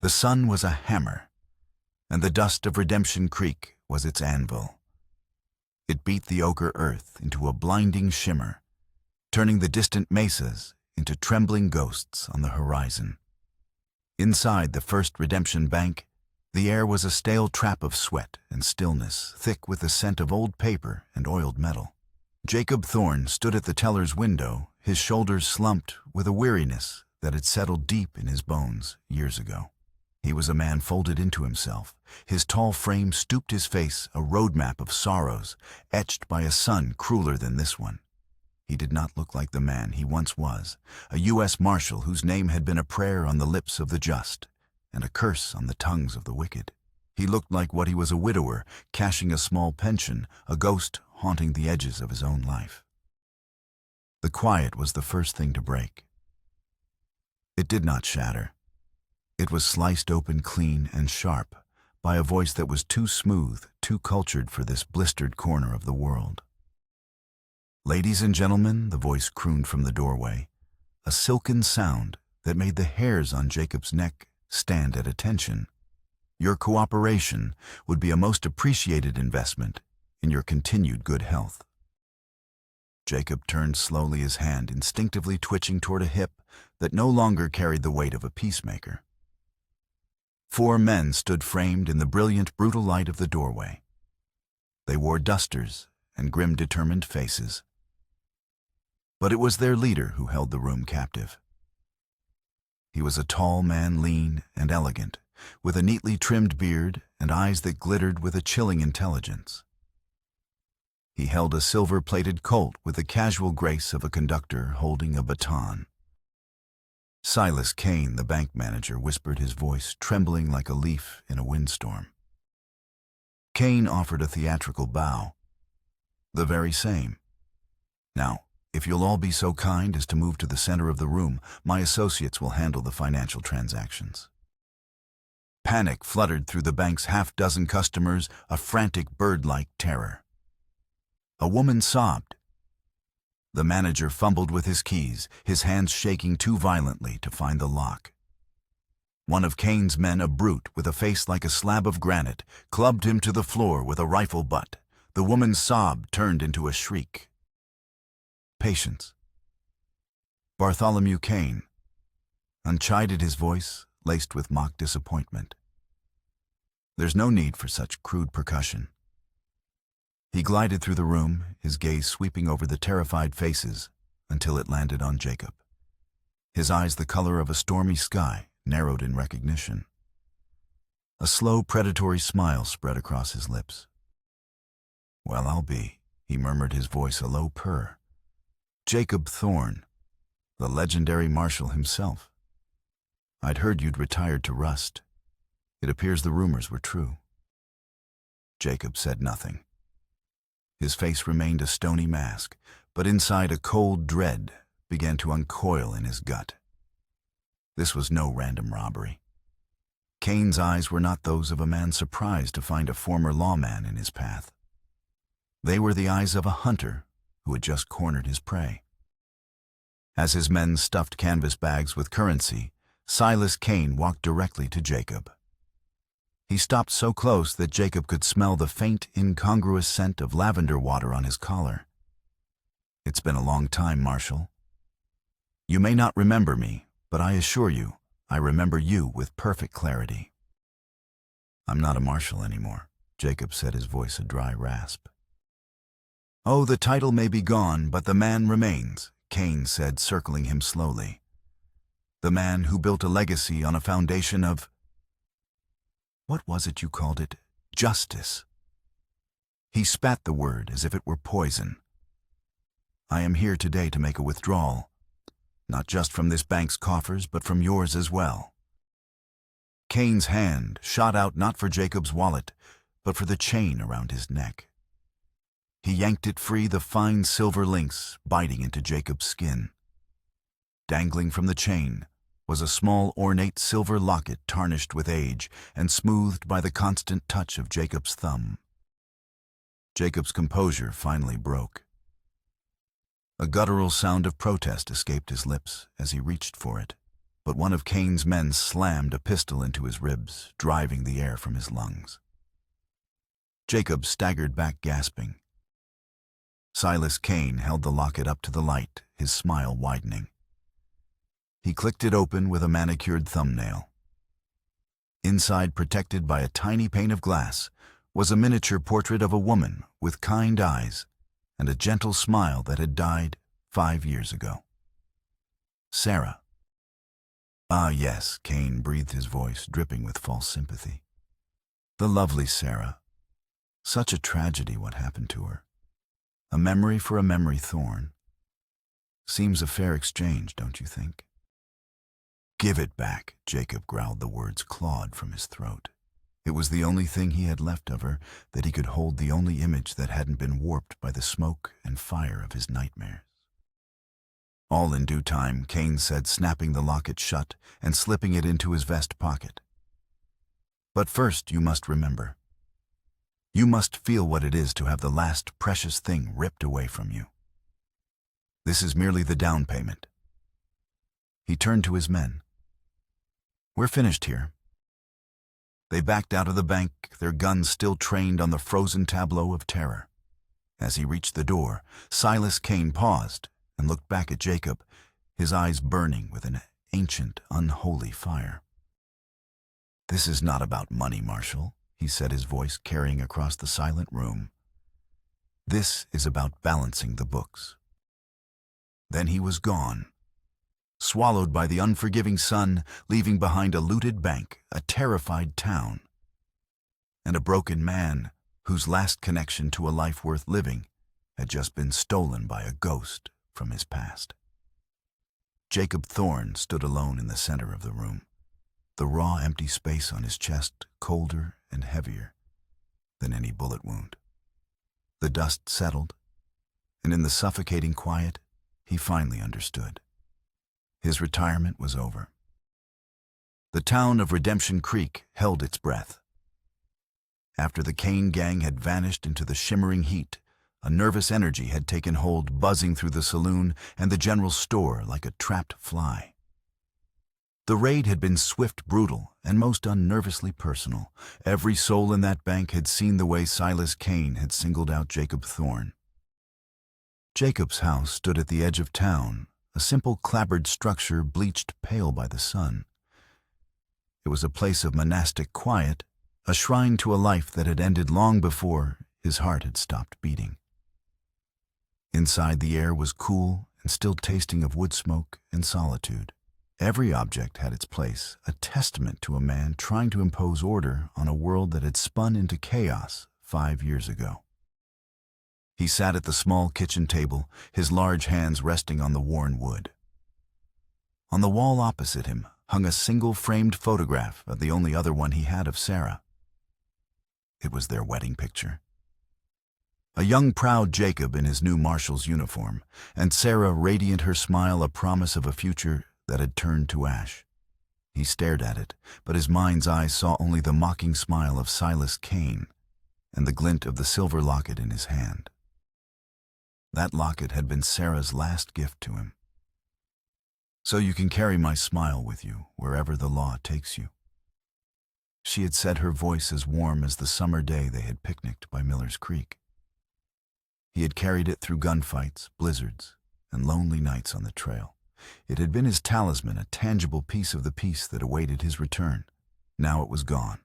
The sun was a hammer, and the dust of Redemption Creek was its anvil. It beat the ochre earth into a blinding shimmer, turning the distant mesas into trembling ghosts on the horizon. Inside the First Redemption Bank, the air was a stale trap of sweat and stillness, thick with the scent of old paper and oiled metal. Jacob Thorne stood at the teller's window, his shoulders slumped with a weariness that had settled deep in his bones years ago. He was a man folded into himself. His tall frame stooped his face, a roadmap of sorrows, etched by a sun crueler than this one. He did not look like the man he once was, a U.S. Marshal whose name had been a prayer on the lips of the just and a curse on the tongues of the wicked. He looked like what he was, a widower, cashing a small pension, a ghost haunting the edges of his own life. The quiet was the first thing to break. It did not shatter. It was sliced open clean and sharp by a voice that was too smooth, too cultured for this blistered corner of the world. "Ladies and gentlemen," the voice crooned from the doorway, a silken sound that made the hairs on Jacob's neck stand at attention. "Your cooperation would be a most appreciated investment in your continued good health." Jacob turned slowly, his hand instinctively twitching toward a hip that no longer carried the weight of a peacemaker. 4 men stood framed in the brilliant, brutal light of the doorway. They wore dusters and grim, determined faces. But it was their leader who held the room captive. He was a tall man, lean and elegant, with a neatly trimmed beard and eyes that glittered with a chilling intelligence. He held a silver-plated Colt with the casual grace of a conductor holding a baton. Silas Kane, the bank manager, whispered, his voice trembling like a leaf in a windstorm. Kane offered a theatrical bow. "The very same. Now, if you'll all be so kind as to move to the center of the room, my associates will handle the financial transactions." Panic fluttered through the bank's half-dozen customers, a frantic bird-like terror. A woman sobbed. The manager fumbled with his keys, his hands shaking too violently to find the lock. One of Kane's men, a brute with a face like a slab of granite, clubbed him to the floor with a rifle butt. The woman's sob turned into a shriek. "Patience." Bartholomew Kane, unchided, his voice laced with mock disappointment. "There's no need for such crude percussion." He glided through the room, his gaze sweeping over the terrified faces until it landed on Jacob. His eyes, the color of a stormy sky, narrowed in recognition. A slow, predatory smile spread across his lips. "Well, I'll be," he murmured, his voice a low purr. "Jacob Thorne, the legendary Marshal himself. I'd heard you'd retired to Rust. It appears the rumors were true." Jacob said nothing. His face remained a stony mask, but inside a cold dread began to uncoil in his gut. This was no random robbery. Kane's eyes were not those of a man surprised to find a former lawman in his path. They were the eyes of a hunter who had just cornered his prey. As his men stuffed canvas bags with currency, Silas Kane walked directly to Jacob. He stopped so close that Jacob could smell the faint, incongruous scent of lavender water on his collar. "It's been a long time, Marshal. You may not remember me, but I assure you, I remember you with perfect clarity." "I'm not a marshal anymore," Jacob said, his voice a dry rasp. "Oh, the title may be gone, but the man remains," Kane said, circling him slowly. "The man who built a legacy on a foundation of— what was it you called it? Justice." He spat the word as if it were poison. "I am here today to make a withdrawal, not just from this bank's coffers, but from yours as well." Kane's hand shot out not for Jacob's wallet, but for the chain around his neck. He yanked it free, the fine silver links biting into Jacob's skin. Dangling from the chain was a small, ornate silver locket tarnished with age and smoothed by the constant touch of Jacob's thumb. Jacob's composure finally broke. A guttural sound of protest escaped his lips as he reached for it. but one of Cain's men slammed a pistol into his ribs, driving the air from his lungs. Jacob staggered back, gasping. Silas Cain held the locket up to the light, his smile widening. He clicked it open with a manicured thumbnail. Inside, protected by a tiny pane of glass, was a miniature portrait of a woman with kind eyes and a gentle smile that had died 5 years ago. Sarah. Ah, yes, Cain breathed, his voice dripping with false sympathy. The lovely Sarah. Such a tragedy what happened to her. A memory for a memory, Thorn. Seems a fair exchange, don't you think? Give it back, Jacob growled, the words clawed from his throat. It was the only thing he had left of her, that he could hold, the only image that hadn't been warped by the smoke and fire of his nightmares. All in due time, Cain said, snapping the locket shut and slipping it into his vest pocket. But first you must remember. You must feel what it is to have the last precious thing ripped away from you. This is merely the down payment. He turned to his men. We're finished here. They backed out of the bank, their guns still trained on the frozen tableau of terror. As he reached the door, Silas Cain paused and looked back at Jacob, his eyes burning with an ancient, unholy fire. This is not about money, Marshal, he said, his voice carrying across the silent room. This is about balancing the books. Then he was gone, swallowed by the unforgiving sun, leaving behind a looted bank, a terrified town, and a broken man whose last connection to a life worth living had just been stolen by a ghost from his past. Jacob Thorn stood alone in the center of the room, the raw, empty space on his chest colder and heavier than any bullet wound. The dust settled, and in the suffocating quiet, he finally understood. His retirement was over. The town of Redemption Creek held its breath. After the Cain gang had vanished into the shimmering heat, a nervous energy had taken hold, buzzing through the saloon and the general store like a trapped fly. The raid had been swift, brutal, and most unnervously personal. Every soul in that bank had seen the way Silas Cain had singled out Jacob Thorn. Jacob's house stood at the edge of town, a simple clapboard structure bleached pale by the sun. It was a place of monastic quiet, a shrine to a life that had ended long before his heart had stopped beating. Inside, the air was cool and still tasting of wood smoke and solitude. Every object had its place, a testament to a man trying to impose order on a world that had spun into chaos 5 years ago. He sat at the small kitchen table, his large hands resting on the worn wood. On the wall opposite him hung a single framed photograph of the only other one he had of Sarah. It was their wedding picture. A young, proud Jacob in his new marshal's uniform, and Sarah, radiant, her smile a promise of a future that had turned to ash. He stared at it, but his mind's eye saw only the mocking smile of Silas Cain and the glint of the silver locket in his hand. That locket had been Sarah's last gift to him. So you can carry my smile with you wherever the law takes you. She had said, her voice as warm as the summer day they had picnicked by Miller's Creek. He had carried it through gunfights, blizzards, and lonely nights on the trail. It had been his talisman, a tangible piece of the peace that awaited his return. Now it was gone.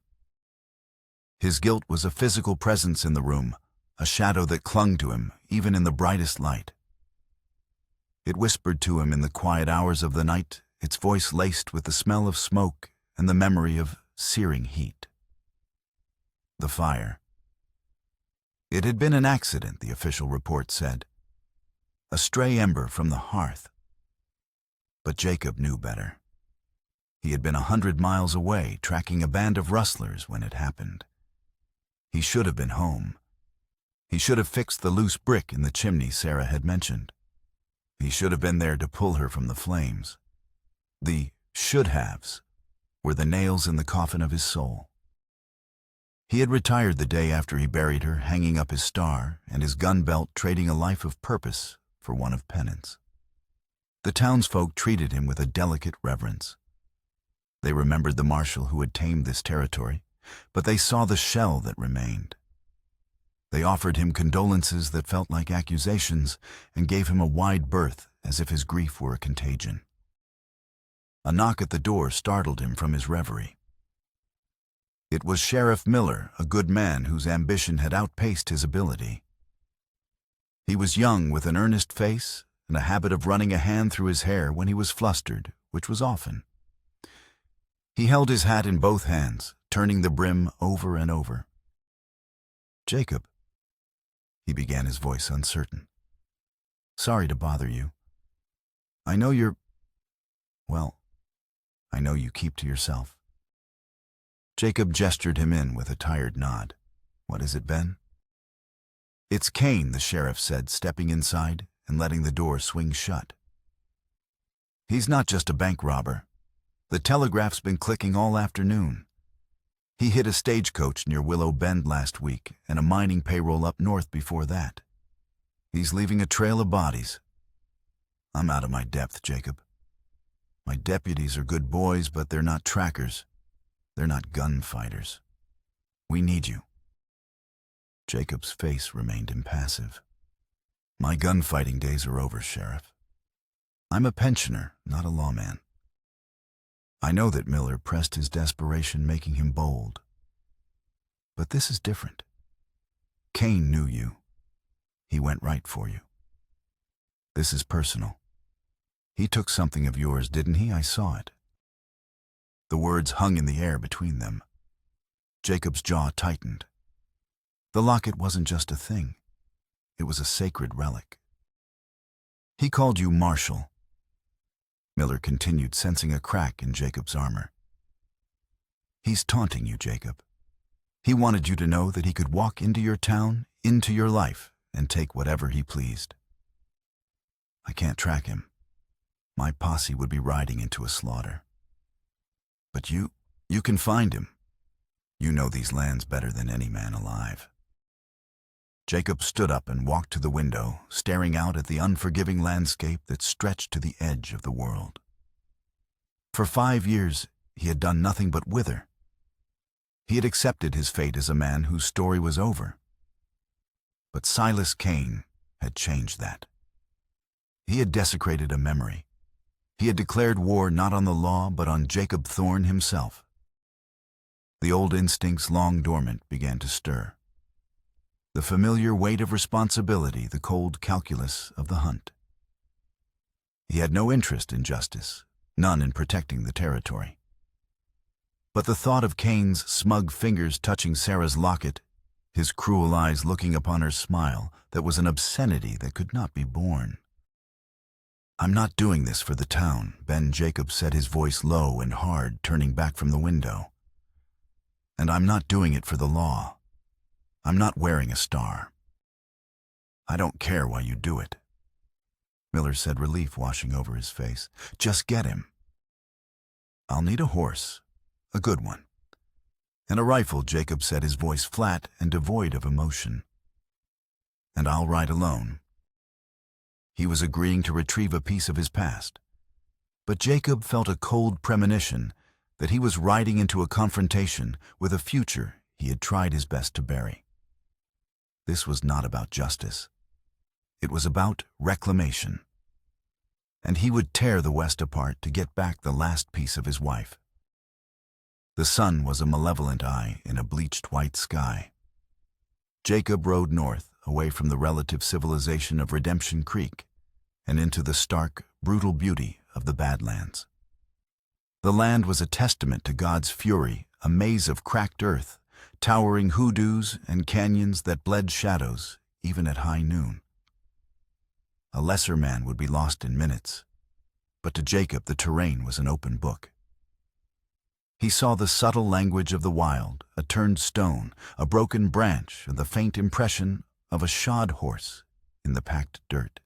His guilt was a physical presence in the room, a shadow that clung to him even in the brightest light. It whispered to him in the quiet hours of the night, its voice laced with the smell of smoke and the memory of searing heat. The fire. It had been an accident, the official report said. A stray ember from the hearth. But Jacob knew better. He had been 100 miles away, tracking a band of rustlers when it happened. He should have been home. He should have fixed the loose brick in the chimney Sarah had mentioned. He should have been there to pull her from the flames. The should-haves were the nails in the coffin of his soul. He had retired the day after he buried her, hanging up his star and his gun belt, trading a life of purpose for one of penance. The townsfolk treated him with a delicate reverence. They remembered the marshal who had tamed this territory, but they saw the shell that remained. They offered him condolences that felt like accusations and gave him a wide berth as if his grief were a contagion. A knock at the door startled him from his reverie. It was Sheriff Miller, a good man whose ambition had outpaced his ability. He was young with an earnest face and a habit of running a hand through his hair when he was flustered, which was often. He held his hat in both hands, turning the brim over and over. "Jacob," he began, his voice uncertain. "Sorry to bother you. I know I know you keep to yourself." Jacob gestured him in with a tired nod. "What is it, Ben?" "It's Kane," the sheriff said, stepping inside and letting the door swing shut. "He's not just a bank robber. The telegraph's been clicking all afternoon. He hit a stagecoach near Willow Bend last week and a mining payroll up north before that. He's leaving a trail of bodies. I'm out of my depth, Jacob. My deputies are good boys, but they're not trackers. They're not gunfighters. We need you." Jacob's face remained impassive. "My gunfighting days are over, Sheriff. I'm a pensioner, not a lawman." I know that Miller pressed his desperation, making him bold. But this is different. Kane knew you. He went right for you. This is personal. He took something of yours, didn't he? I saw it. The words hung in the air between them. Jacob's jaw tightened. The locket wasn't just a thing. It was a sacred relic. "He called you Marshal." Miller continued, sensing a crack in Jacob's armor. "He's taunting you, Jacob. He wanted you to know that he could walk into your town, into your life, and take whatever he pleased. I can't track him. My posse would be riding into a slaughter. But you can find him. You know these lands better than any man alive." Jacob stood up and walked to the window, staring out at the unforgiving landscape that stretched to the edge of the world. For 5 years, he had done nothing but wither. He had accepted his fate as a man whose story was over. But Silas Kane had changed that. He had desecrated a memory. He had declared war not on the law, but on Jacob Thorne himself. The old instincts, long dormant, began to stir. The familiar weight of responsibility, the cold calculus of the hunt. He had no interest in justice, none in protecting the territory. But the thought of Kane's smug fingers touching Sarah's locket, his cruel eyes looking upon her smile, that was an obscenity that could not be borne. "I'm not doing this for the town," Ben Jacob said, his voice low and hard, turning back from the window. "And I'm not doing it for the law. I'm not wearing a star. I don't care why you do it." Miller said, relief washing over his face. "Just get him. I'll need a horse, a good one. And a rifle," Jacob said, his voice flat and devoid of emotion. "And I'll ride alone." He was agreeing to retrieve a piece of his past. But Jacob felt a cold premonition that he was riding into a confrontation with a future he had tried his best to bury. This was not about justice. It was about reclamation. And he would tear the West apart to get back the last piece of his wife. The sun was a malevolent eye in a bleached white sky. Jacob rode north, away from the relative civilization of Redemption Creek, and into the stark, brutal beauty of the Badlands. The land was a testament to God's fury, a maze of cracked earth, towering hoodoos and canyons that bled shadows even at high noon. A lesser man would be lost in minutes, but to Jacob the terrain was an open book. He saw the subtle language of the wild, a turned stone, a broken branch, and the faint impression of a shod horse in the packed dirt.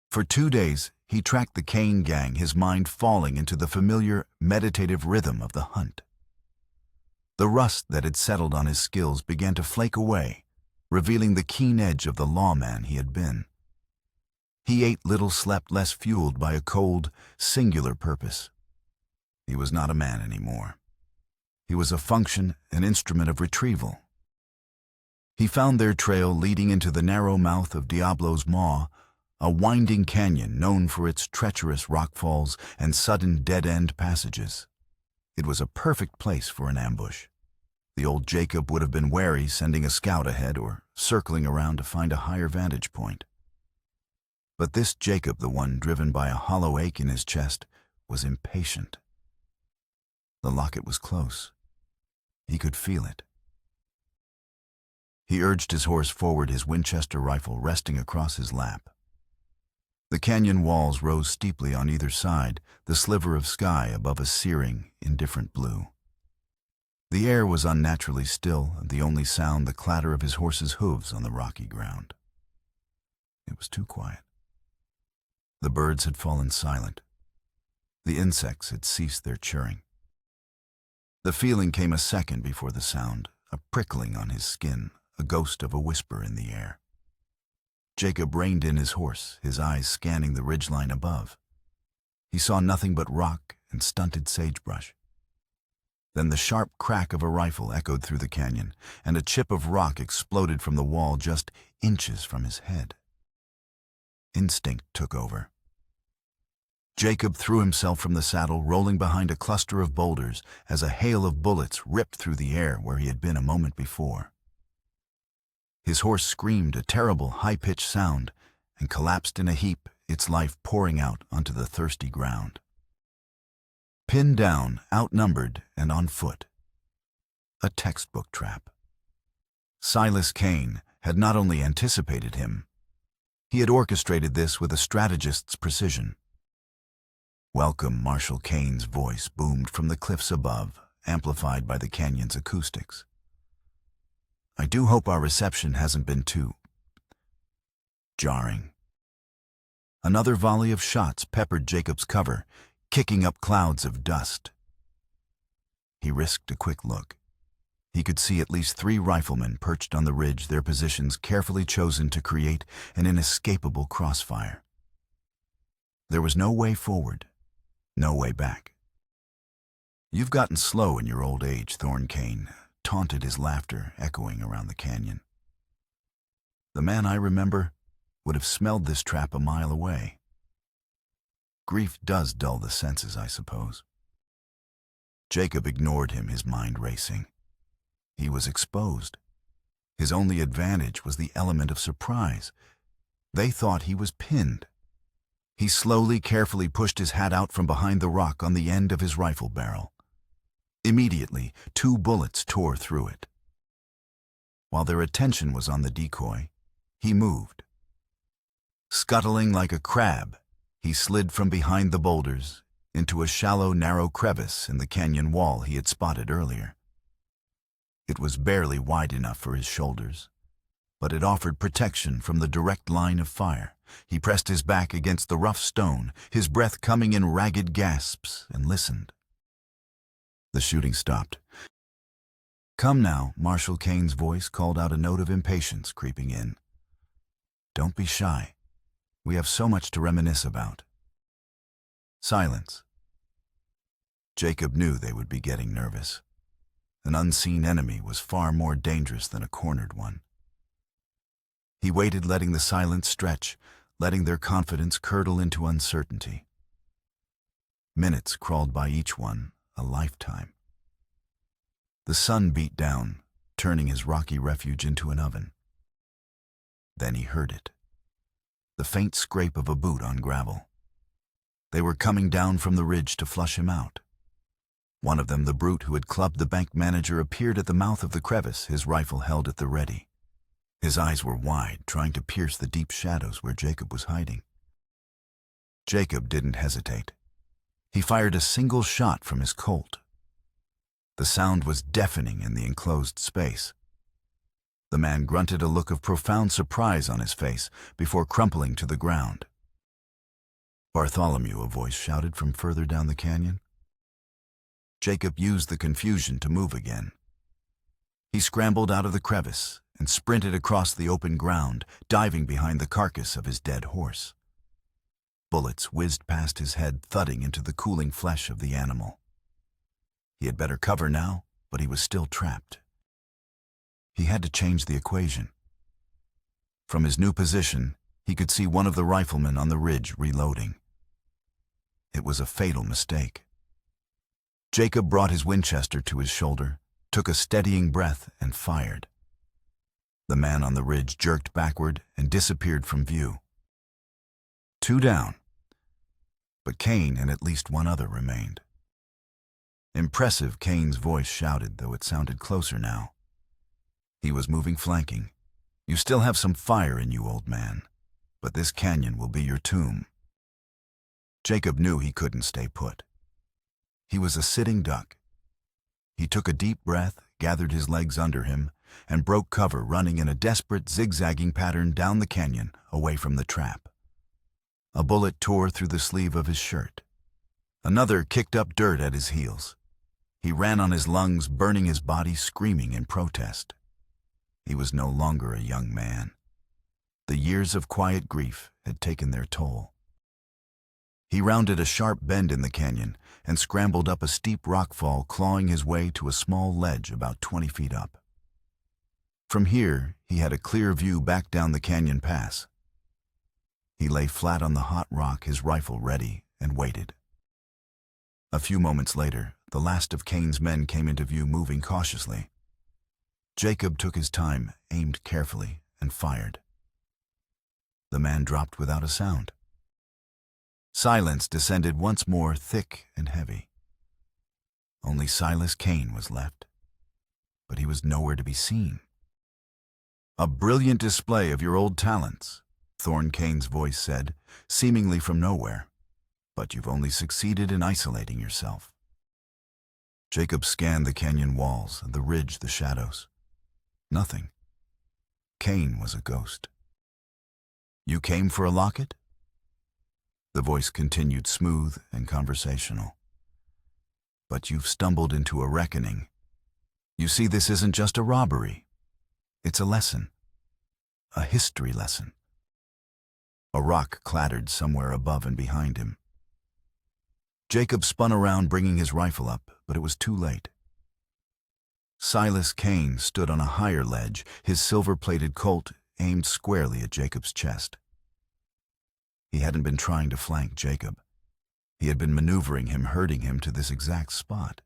For 2 days, he tracked the Kane gang, his mind falling into the familiar, meditative rhythm of the hunt. The rust that had settled on his skills began to flake away, revealing the keen edge of the lawman he had been. He ate little, slept less, fueled by a cold, singular purpose. He was not a man anymore. He was a function, an instrument of retrieval. He found their trail leading into the narrow mouth of Diablo's Maw, a winding canyon known for its treacherous rockfalls and sudden dead-end passages. It was a perfect place for an ambush. The old Jacob would have been wary, sending a scout ahead or circling around to find a higher vantage point. But this Jacob, the one driven by a hollow ache in his chest, was impatient. The locket was close. He could feel it. He urged his horse forward, his Winchester rifle resting across his lap. The canyon walls rose steeply on either side, the sliver of sky above a searing, indifferent blue. The air was unnaturally still, and the only sound the clatter of his horse's hooves on the rocky ground. It was too quiet. The birds had fallen silent. The insects had ceased their chirring. The feeling came a second before the sound, a prickling on his skin, a ghost of a whisper in the air. Jacob reined in his horse, his eyes scanning the ridgeline above. He saw nothing but rock and stunted sagebrush. Then the sharp crack of a rifle echoed through the canyon, and a chip of rock exploded from the wall just inches from his head. Instinct took over. Jacob threw himself from the saddle, rolling behind a cluster of boulders as a hail of bullets ripped through the air where he had been a moment before. His horse screamed a terrible, high-pitched sound and collapsed in a heap, its life pouring out onto the thirsty ground. Pinned down, outnumbered, and on foot. A textbook trap. Silas Kane had not only anticipated him, he had orchestrated this with a strategist's precision. Welcome, Marshal Kane's voice boomed from the cliffs above, amplified by the canyon's acoustics. I do hope our reception hasn't been too jarring. Another volley of shots peppered Jacob's cover, kicking up clouds of dust. He risked a quick look. He could see at least 3 riflemen perched on the ridge, their positions carefully chosen to create an inescapable crossfire. There was no way forward, no way back. You've gotten slow in your old age, Thorn Kane taunted, his laughter echoing around the canyon. The man I remember would have smelled this trap a mile away. Grief does dull the senses, I suppose. Jacob ignored him, his mind racing. He was exposed. His only advantage was the element of surprise. They thought he was pinned. He slowly, carefully pushed his hat out from behind the rock on the end of his rifle barrel. Immediately, 2 bullets tore through it. While their attention was on the decoy, he moved. Scuttling like a crab, he slid from behind the boulders into a shallow, narrow crevice in the canyon wall he had spotted earlier. It was barely wide enough for his shoulders, but it offered protection from the direct line of fire. He pressed his back against the rough stone, his breath coming in ragged gasps, and listened. The shooting stopped. Come now, Marshal Kane's voice called out, a note of impatience creeping in. Don't be shy. We have so much to reminisce about. Silence. Jacob knew they would be getting nervous. An unseen enemy was far more dangerous than a cornered one. He waited, letting the silence stretch, letting their confidence curdle into uncertainty. Minutes crawled by each one, a lifetime. The sun beat down, turning his rocky refuge into an oven. Then he heard it. The faint scrape of a boot on gravel. They were coming down from the ridge to flush him out. One of them, the brute who had clubbed the bank manager, appeared at the mouth of the crevice, his rifle held at the ready. His eyes were wide, trying to pierce the deep shadows where Jacob was hiding. Jacob didn't hesitate. He fired a single shot from his Colt. The sound was deafening in the enclosed space. The man grunted, a look of profound surprise on his face, before crumpling to the ground. Bartholomew, a voice shouted from further down the canyon. Jacob used the confusion to move again. He scrambled out of the crevice and sprinted across the open ground, diving behind the carcass of his dead horse. Bullets whizzed past his head, thudding into the cooling flesh of the animal. He had better cover now, but he was still trapped. He had to change the equation. From his new position, he could see one of the riflemen on the ridge reloading. It was a fatal mistake. Jacob brought his Winchester to his shoulder, took a steadying breath, and fired. The man on the ridge jerked backward and disappeared from view. 2 down. But Kane and at least one other remained. Impressive, Kane's voice shouted, though it sounded closer now. He was moving flanking. You still have some fire in you, old man, but this canyon will be your tomb. Jacob knew he couldn't stay put. He was a sitting duck. He took a deep breath, gathered his legs under him, and broke cover, running in a desperate, zigzagging pattern down the canyon, away from the trap. A bullet tore through the sleeve of his shirt. Another kicked up dirt at his heels. He ran on his lungs, burning his body, screaming in protest. He was no longer a young man. The years of quiet grief had taken their toll. He rounded a sharp bend in the canyon and scrambled up a steep rockfall, clawing his way to a small ledge about 20 feet up. From here, he had a clear view back down the canyon pass. He lay flat on the hot rock, his rifle ready, and waited. A few moments later, the last of Kane's men came into view, moving cautiously. Jacob took his time, aimed carefully, and fired. The man dropped without a sound. Silence descended once more, thick and heavy. Only Silas Kane was left, but he was nowhere to be seen. "A brilliant display of your old talents," Thorn Kane's voice said, seemingly from nowhere, "but you've only succeeded in isolating yourself." Jacob scanned the canyon walls, the ridge, the shadows. Nothing. Kane was a ghost. "You came for a locket?" The voice continued, smooth and conversational. "But you've stumbled into a reckoning. You see, this isn't just a robbery. It's a lesson. A history lesson." A rock clattered somewhere above and behind him. Jacob spun around, bringing his rifle up, but it was too late. Silas Kane stood on a higher ledge, his silver-plated Colt aimed squarely at Jacob's chest. He hadn't been trying to flank Jacob. He had been maneuvering him, herding him to this exact spot.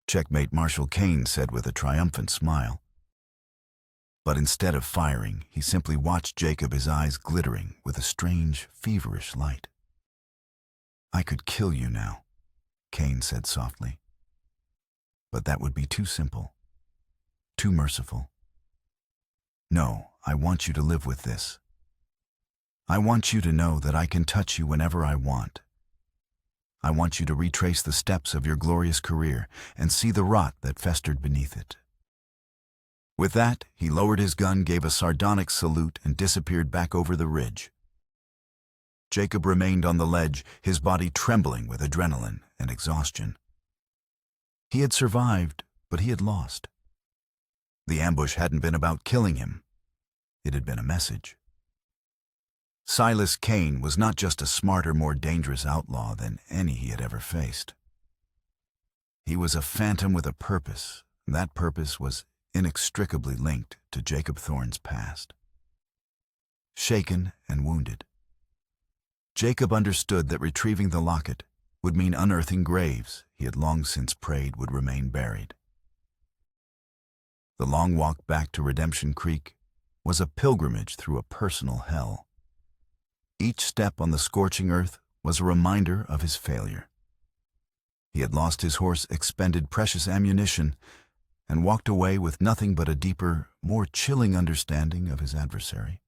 "Checkmate," Marshal Kane said with a triumphant smile. But instead of firing, he simply watched Jacob, his eyes glittering with a strange, feverish light. "I could kill you now," Kane said softly. "But that would be too simple, too merciful. No, I want you to live with this. I want you to know that I can touch you whenever I want. I want you to retrace the steps of your glorious career and see the rot that festered beneath it." With that, he lowered his gun, gave a sardonic salute, and disappeared back over the ridge. Jacob remained on the ledge, his body trembling with adrenaline and exhaustion. He had survived, but he had lost. The ambush hadn't been about killing him. It had been a message. Silas Kane was not just a smarter, more dangerous outlaw than any he had ever faced. He was a phantom with a purpose, and that purpose was inextricably linked to Jacob Thorne's past. Shaken and wounded, Jacob understood that retrieving the locket would mean unearthing graves he had long since prayed would remain buried. The long walk back to Redemption Creek was a pilgrimage through a personal hell. Each step on the scorching earth was a reminder of his failure. He had lost his horse, expended precious ammunition, and walked away with nothing but a deeper, more chilling understanding of his adversary.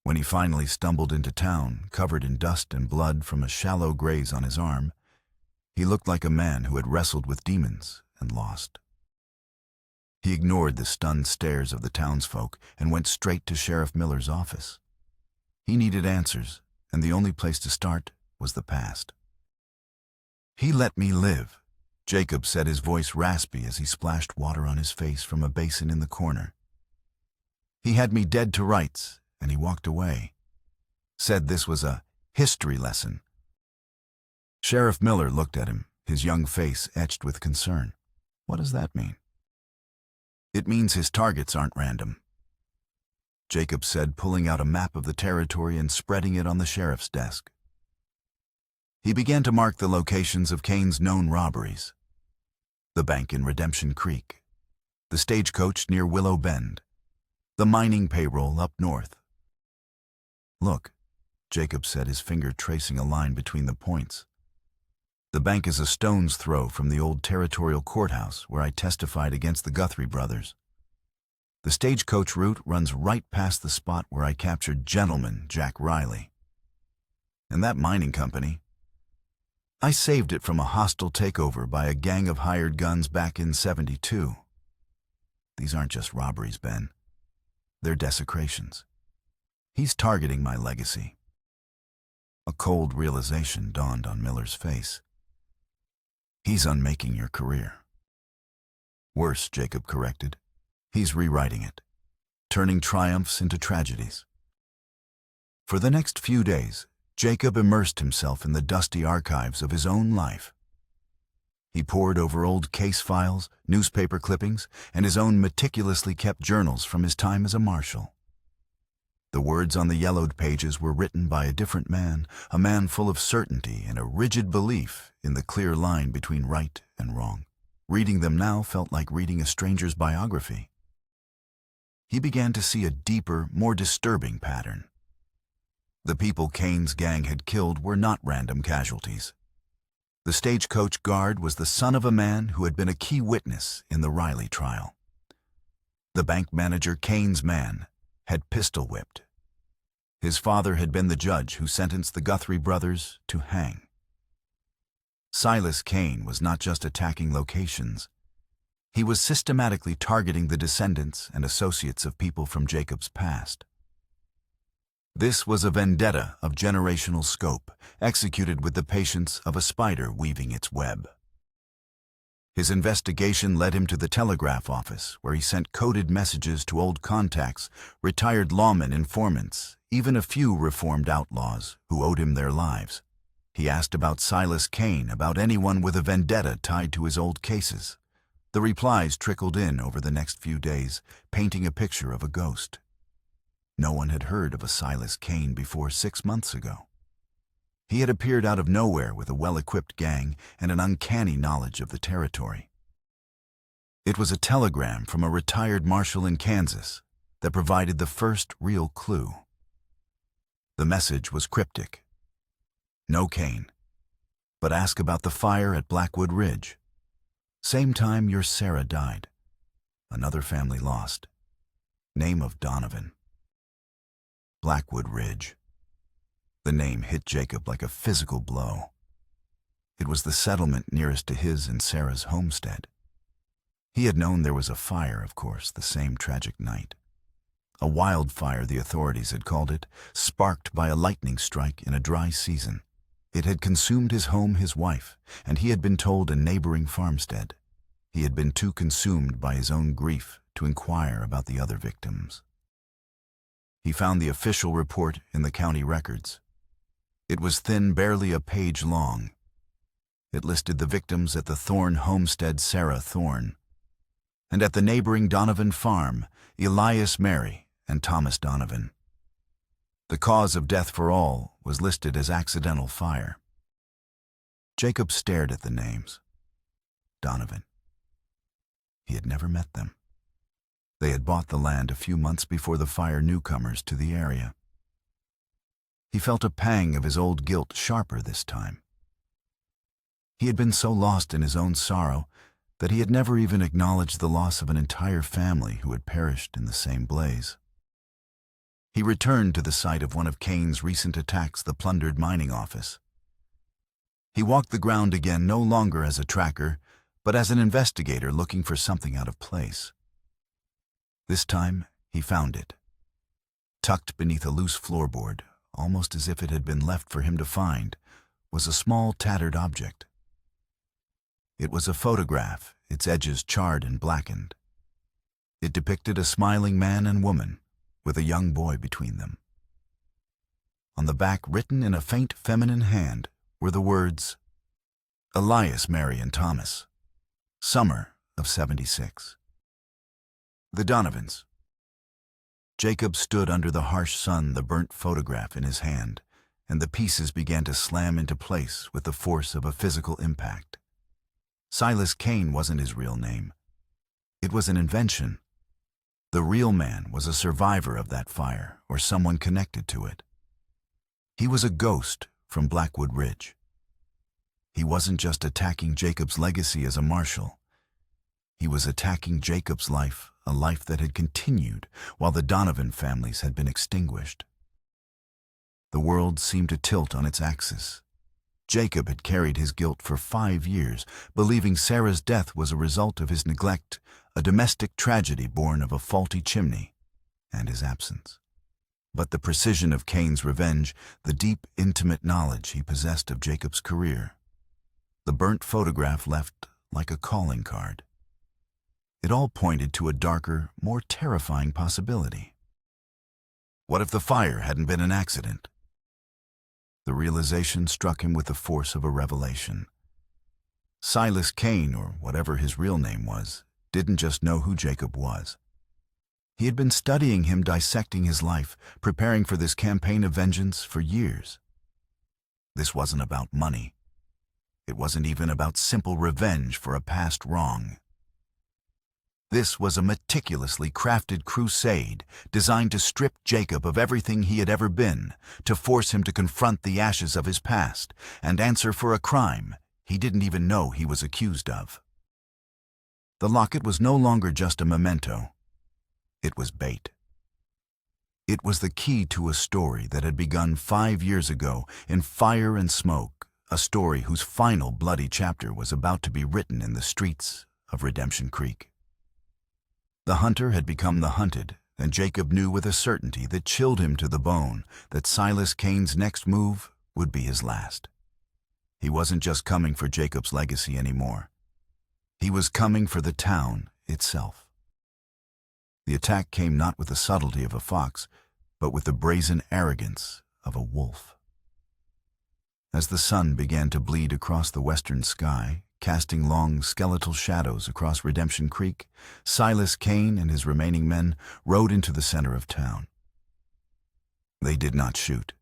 When he finally stumbled into town, covered in dust and blood from a shallow graze on his arm, he looked like a man who had wrestled with demons and lost. He ignored the stunned stares of the townsfolk and went straight to Sheriff Miller's office. He needed answers, and the only place to start was the past. "He let me live," Jacob said, his voice raspy as he splashed water on his face from a basin in the corner. "He had me dead to rights, and he walked away. Said this was a history lesson." Sheriff Miller looked at him, his young face etched with concern. What does that mean? It means his targets aren't random, Jacob said, pulling out a map of the territory and spreading it on the sheriff's desk. He began to mark the locations of Kane's known robberies. The bank in Redemption Creek, the stagecoach near Willow Bend, the mining payroll up north. Look, Jacob said, his finger tracing a line between the points. The bank is a stone's throw from the old territorial courthouse where I testified against the Guthrie brothers. The stagecoach route runs right past the spot where I captured Gentleman Jack Riley. And that mining company, I saved it from a hostile takeover by a gang of hired guns back in '72. These aren't just robberies, Ben. They're desecrations. He's targeting my legacy. A cold realization dawned on Miller's face. He's unmaking your career. Worse, Jacob corrected. He's rewriting it, turning triumphs into tragedies. For the next few days, Jacob immersed himself in the dusty archives of his own life. He pored over old case files, newspaper clippings, and his own meticulously kept journals from his time as a marshal. The words on the yellowed pages were written by a different man, a man full of certainty and a rigid belief in the clear line between right and wrong. Reading them now felt like reading a stranger's biography. He began to see a deeper, more disturbing pattern. The people Kane's gang had killed were not random casualties. The stagecoach guard was the son of a man who had been a key witness in the Riley trial. The bank manager, Kane's man, had pistol-whipped. His father had been the judge who sentenced the Guthrie brothers to hang. Silas Kane was not just attacking locations. He was systematically targeting the descendants and associates of people from Jacob's past. This was a vendetta of generational scope, executed with the patience of a spider weaving its web. His investigation led him to the telegraph office, where he sent coded messages to old contacts, retired lawmen, informants, even a few reformed outlaws who owed him their lives. He asked about Silas Kane, about anyone with a vendetta tied to his old cases. The replies trickled in over the next few days, painting a picture of a ghost. No one had heard of a Silas Kane before 6 months ago. He had appeared out of nowhere with a well-equipped gang and an uncanny knowledge of the territory. It was a telegram from a retired marshal in Kansas that provided the first real clue. The message was cryptic. No Kane, but ask about the fire at Blackwood Ridge. Same time your Sarah died. Another family lost. Name of Donovan. Blackwood Ridge. The name hit Jacob like a physical blow. It was the settlement nearest to his and Sarah's homestead. He had known there was a fire, of course, the same tragic night. A wildfire, the authorities had called it, sparked by a lightning strike in a dry season. It had consumed his home, his wife, and he had been told a neighboring farmstead. He had been too consumed by his own grief to inquire about the other victims. He found the official report in the county records. It was thin, barely a page long. It listed the victims at the Thorne homestead, Sarah Thorne, and at the neighboring Donovan farm, Elias Mary and Thomas Donovan. The cause of death for all was listed as accidental fire. Jacob stared at the names. Donovan. He had never met them. They had bought the land a few months before the fire newcomers to the area. He felt a pang of his old guilt sharper this time. He had been so lost in his own sorrow that he had never even acknowledged the loss of an entire family who had perished in the same blaze. He returned to the site of one of Kane's recent attacks, the plundered mining office. He walked the ground again, no longer as a tracker, but as an investigator looking for something out of place. This time, he found it. Tucked beneath a loose floorboard, almost as if it had been left for him to find, was a small, tattered object. It was a photograph, its edges charred and blackened. It depicted a smiling man and woman, with a young boy between them. On the back, written in a faint feminine hand, were the words, Elias, Mary, and Thomas. Summer of 76. The Donovans. Jacob stood under the harsh sun, the burnt photograph in his hand, and the pieces began to slam into place with the force of a physical impact. Silas Cain wasn't his real name. It was an invention. The real man was a survivor of that fire or someone connected to it. He was a ghost from Blackwood Ridge. He wasn't just attacking Jacob's legacy as a marshal. He was attacking Jacob's life, a life that had continued while the Donovan families had been extinguished. The world seemed to tilt on its axis. Jacob had carried his guilt for 5 years, believing Sarah's death was a result of his neglect, a domestic tragedy born of a faulty chimney, and his absence. But the precision of Cain's revenge, the deep, intimate knowledge he possessed of Jacob's career. The burnt photograph left like a calling card. It all pointed to a darker, more terrifying possibility. What if the fire hadn't been an accident? The realization struck him with the force of a revelation. Silas Cain, or whatever his real name was, didn't just know who Jacob was. He had been studying him, dissecting his life, preparing for this campaign of vengeance for years. This wasn't about money. It wasn't even about simple revenge for a past wrong. This was a meticulously crafted crusade designed to strip Jacob of everything he had ever been, to force him to confront the ashes of his past and answer for a crime he didn't even know he was accused of. The locket was no longer just a memento. It was bait. It was the key to a story that had begun 5 years ago in fire and smoke, a story whose final bloody chapter was about to be written in the streets of Redemption Creek. The hunter had become the hunted, and Jacob knew with a certainty that chilled him to the bone that Silas Cain's next move would be his last. He wasn't just coming for Jacob's legacy anymore. He was coming for the town itself. The attack came not with the subtlety of a fox, but with the brazen arrogance of a wolf. As the sun began to bleed across the western sky, casting long skeletal shadows across Redemption Creek, Silas Cain and his remaining men rode into the center of town. They did not shoot.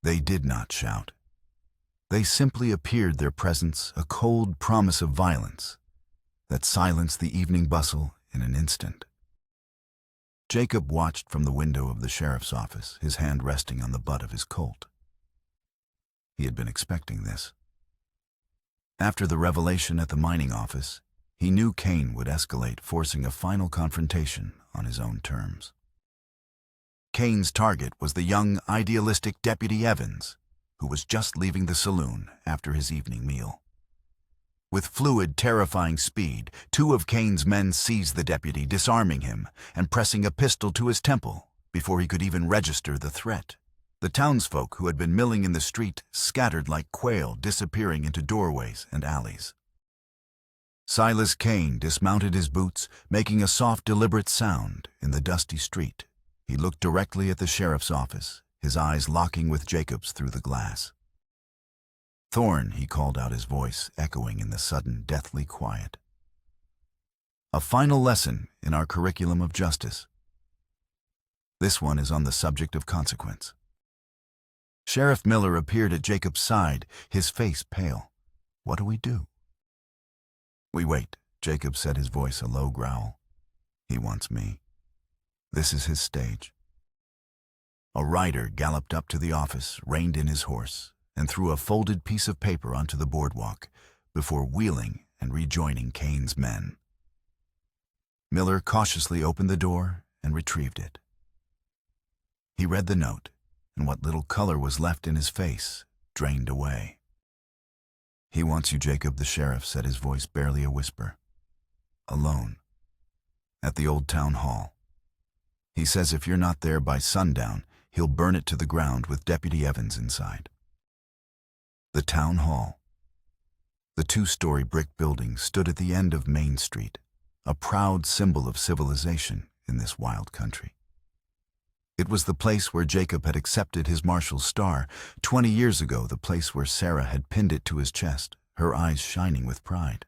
They did not shout. They simply appeared, their presence a cold promise of violence that silenced the evening bustle in an instant. Jacob watched from the window of the sheriff's office, his hand resting on the butt of his Colt. He had been expecting this. After the revelation at the mining office, he knew Cain would escalate, forcing a final confrontation on his own terms. Cain's target was the young, idealistic Deputy Evans, who was just leaving the saloon after his evening meal. With fluid, terrifying speed, 2 of Cain's men seized the deputy, disarming him and pressing a pistol to his temple before he could even register the threat. The townsfolk who had been milling in the street scattered like quail, disappearing into doorways and alleys. Silas Cain dismounted his boots, making a soft, deliberate sound in the dusty street. He looked directly at the sheriff's office, his eyes locking with Jacob's through the glass. "Thorne," he called out, his voice echoing in the sudden, deathly quiet. "A final lesson in our curriculum of justice. This one is on the subject of consequence." Sheriff Miller appeared at Jacob's side, his face pale. "What do we do?" "We wait," Jacob said, his voice a low growl. "He wants me. This is his stage." A rider galloped up to the office, reined in his horse, and threw a folded piece of paper onto the boardwalk before wheeling and rejoining Cain's men. Miller cautiously opened the door and retrieved it. He read the note, and what little color was left in his face drained away. "He wants you, Jacob," the sheriff said, his voice barely a whisper. "Alone. At the old town hall. He says if you're not there by sundown, he'll burn it to the ground with Deputy Evans inside." The town hall. The 2-story brick building stood at the end of Main Street, a proud symbol of civilization in this wild country. It was the place where Jacob had accepted his marshal's star 20 years ago, the place where Sarah had pinned it to his chest her eyes shining with pride.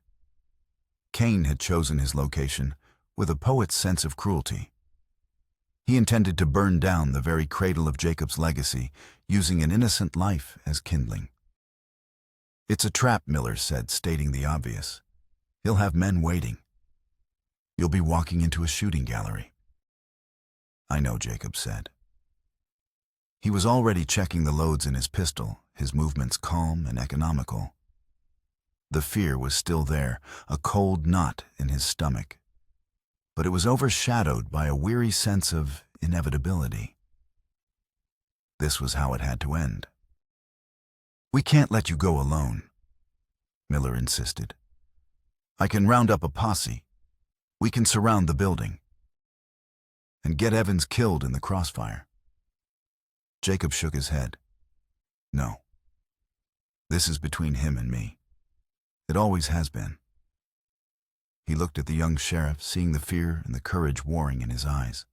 Cain had chosen his location with a poet's sense of cruelty. He intended to burn down the very cradle of Jacob's legacy, using an innocent life as kindling. "It's a trap," Miller said, stating the obvious. "He'll have men waiting. You'll be walking into a shooting gallery." "I know," Jacob said. He was already checking the loads in his pistol, his movements calm and economical. The fear was still there, a cold knot in his stomach, but it was overshadowed by a weary sense of inevitability. This was how it had to end. "We can't let you go alone," Miller insisted. "I can round up a posse. We can surround the building and get Evans killed in the crossfire." Jacob shook his head. "No. This is between him and me. It always has been." He looked at the young sheriff, seeing the fear and the courage warring in his eyes.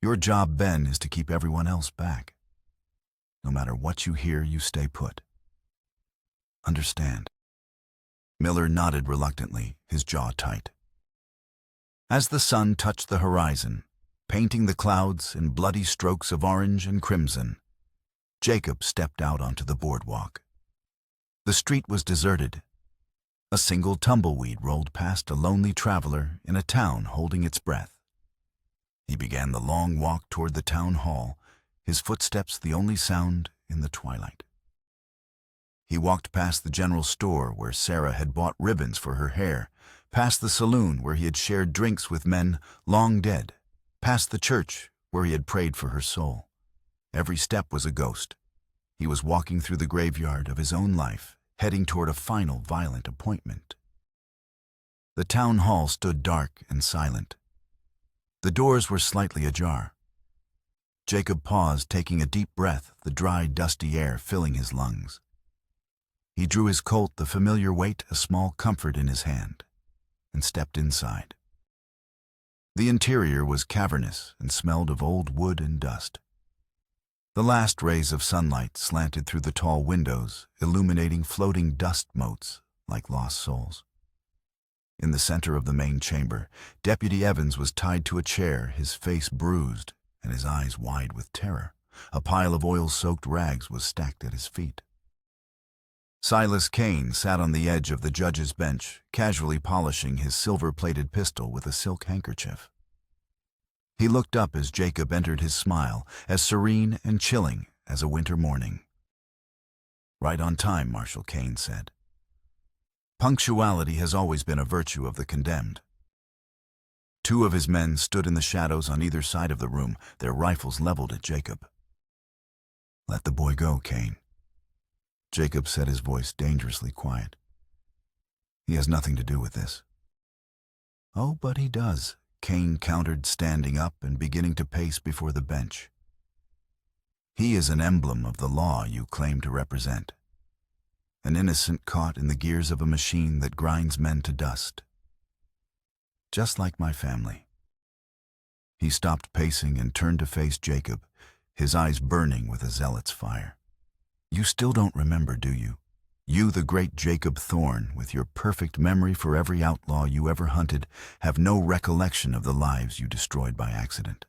"Your job, Ben, is to keep everyone else back. No matter what you hear, you stay put. Understand?" Miller nodded reluctantly, his jaw tight. As the sun touched the horizon, painting the clouds in bloody strokes of orange and crimson, Jacob stepped out onto the boardwalk. The street was deserted. A single tumbleweed rolled past a lonely traveler in a town holding its breath. He began the long walk toward the town hall, his footsteps the only sound in the twilight. He walked past the general store where Sarah had bought ribbons for her hair, past the saloon where he had shared drinks with men long dead, past the church where he had prayed for her soul. Every step was a ghost. He was walking through the graveyard of his own life, heading toward a final violent appointment. The town hall stood dark and silent. The doors were slightly ajar. Jacob paused, taking a deep breath, the dry, dusty air filling his lungs. He drew his Colt, the familiar weight a small comfort in his hand, and stepped inside. The interior was cavernous and smelled of old wood and dust. The last rays of sunlight slanted through the tall windows, illuminating floating dust motes like lost souls. In the center of the main chamber, Deputy Evans was tied to a chair, his face bruised and his eyes wide with terror. A pile of oil-soaked rags was stacked at his feet. Silas Kane sat on the edge of the judge's bench, casually polishing his silver-plated pistol with a silk handkerchief. He looked up as Jacob entered, his smile as serene and chilling as a winter morning. "Right on time," Marshal Kane said. "Punctuality has always been a virtue of the condemned." Two of his men stood in the shadows on either side of the room, their rifles leveled at Jacob. "Let the boy go, Kane." Jacob said, his voice dangerously quiet. "He has nothing to do with this." "Oh, but he does," Kane countered, standing up and beginning to pace before the bench. "He is an emblem of the law you claim to represent. An innocent caught in the gears of a machine that grinds men to dust. Just like my family." He stopped pacing and turned to face Jacob, his eyes burning with a zealot's fire. "You still don't remember, do you? You, the great Jacob Thorne, with your perfect memory for every outlaw you ever hunted, have no recollection of the lives you destroyed by accident."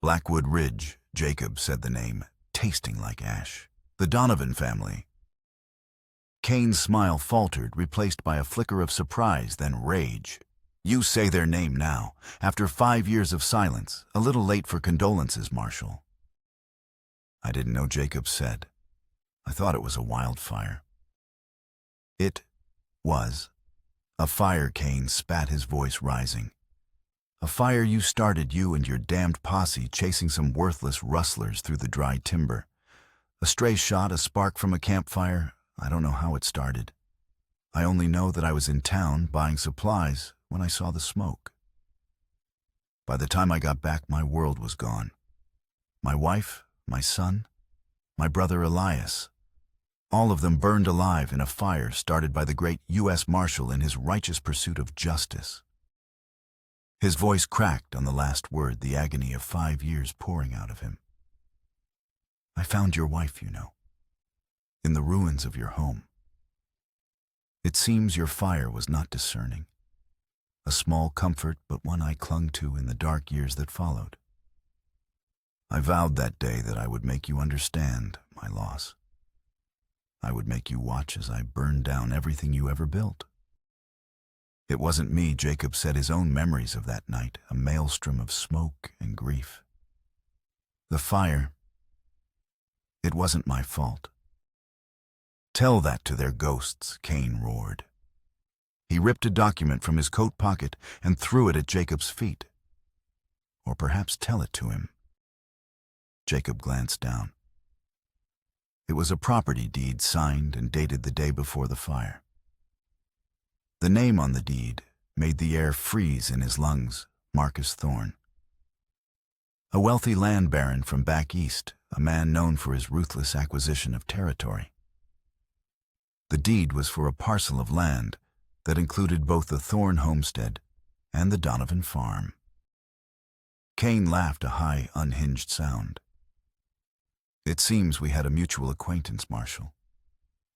"Blackwood Ridge," Jacob said the name, tasting like ash. "The Donovan family." Kane's smile faltered, replaced by a flicker of surprise, then rage. "You say their name now, after 5 years of silence, a little late for condolences, Marshal." "I didn't know," Jacob said. "I thought it was a wildfire." "It was a fire," Kane spat, his voice rising. "A fire you started, you and your damned posse, chasing some worthless rustlers through the dry timber. A stray shot, a spark from a campfire. I don't know how it started. I only know that I was in town buying supplies when I saw the smoke. By the time I got back, my world was gone. My wife, my son, my brother Elias. All of them burned alive in a fire started by the great U.S. Marshal in his righteous pursuit of justice." His voice cracked on the last word, the agony of 5 years pouring out of him. "I found your wife, you know, in the ruins of your home. It seems your fire was not discerning, a small comfort but one I clung to in the dark years that followed. I vowed that day that I would make you understand my loss. I would make you watch as I burned down everything you ever built. It wasn't me, Jacob said, his own memories of that night, a maelstrom of smoke and grief. The fire, it wasn't my fault. Tell that to their ghosts, Cain roared. He ripped a document from his coat pocket and threw it at Jacob's feet. Or perhaps tell it to him. Jacob glanced down. It was a property deed signed and dated the day before the fire. The name on the deed made the air freeze in his lungs, Marcus Thorne. A wealthy land baron from back east, a man known for his ruthless acquisition of territory. The deed was for a parcel of land that included both the Thorne homestead and the Donovan farm. Cain laughed a high, unhinged sound. It seems we had a mutual acquaintance, Marshal.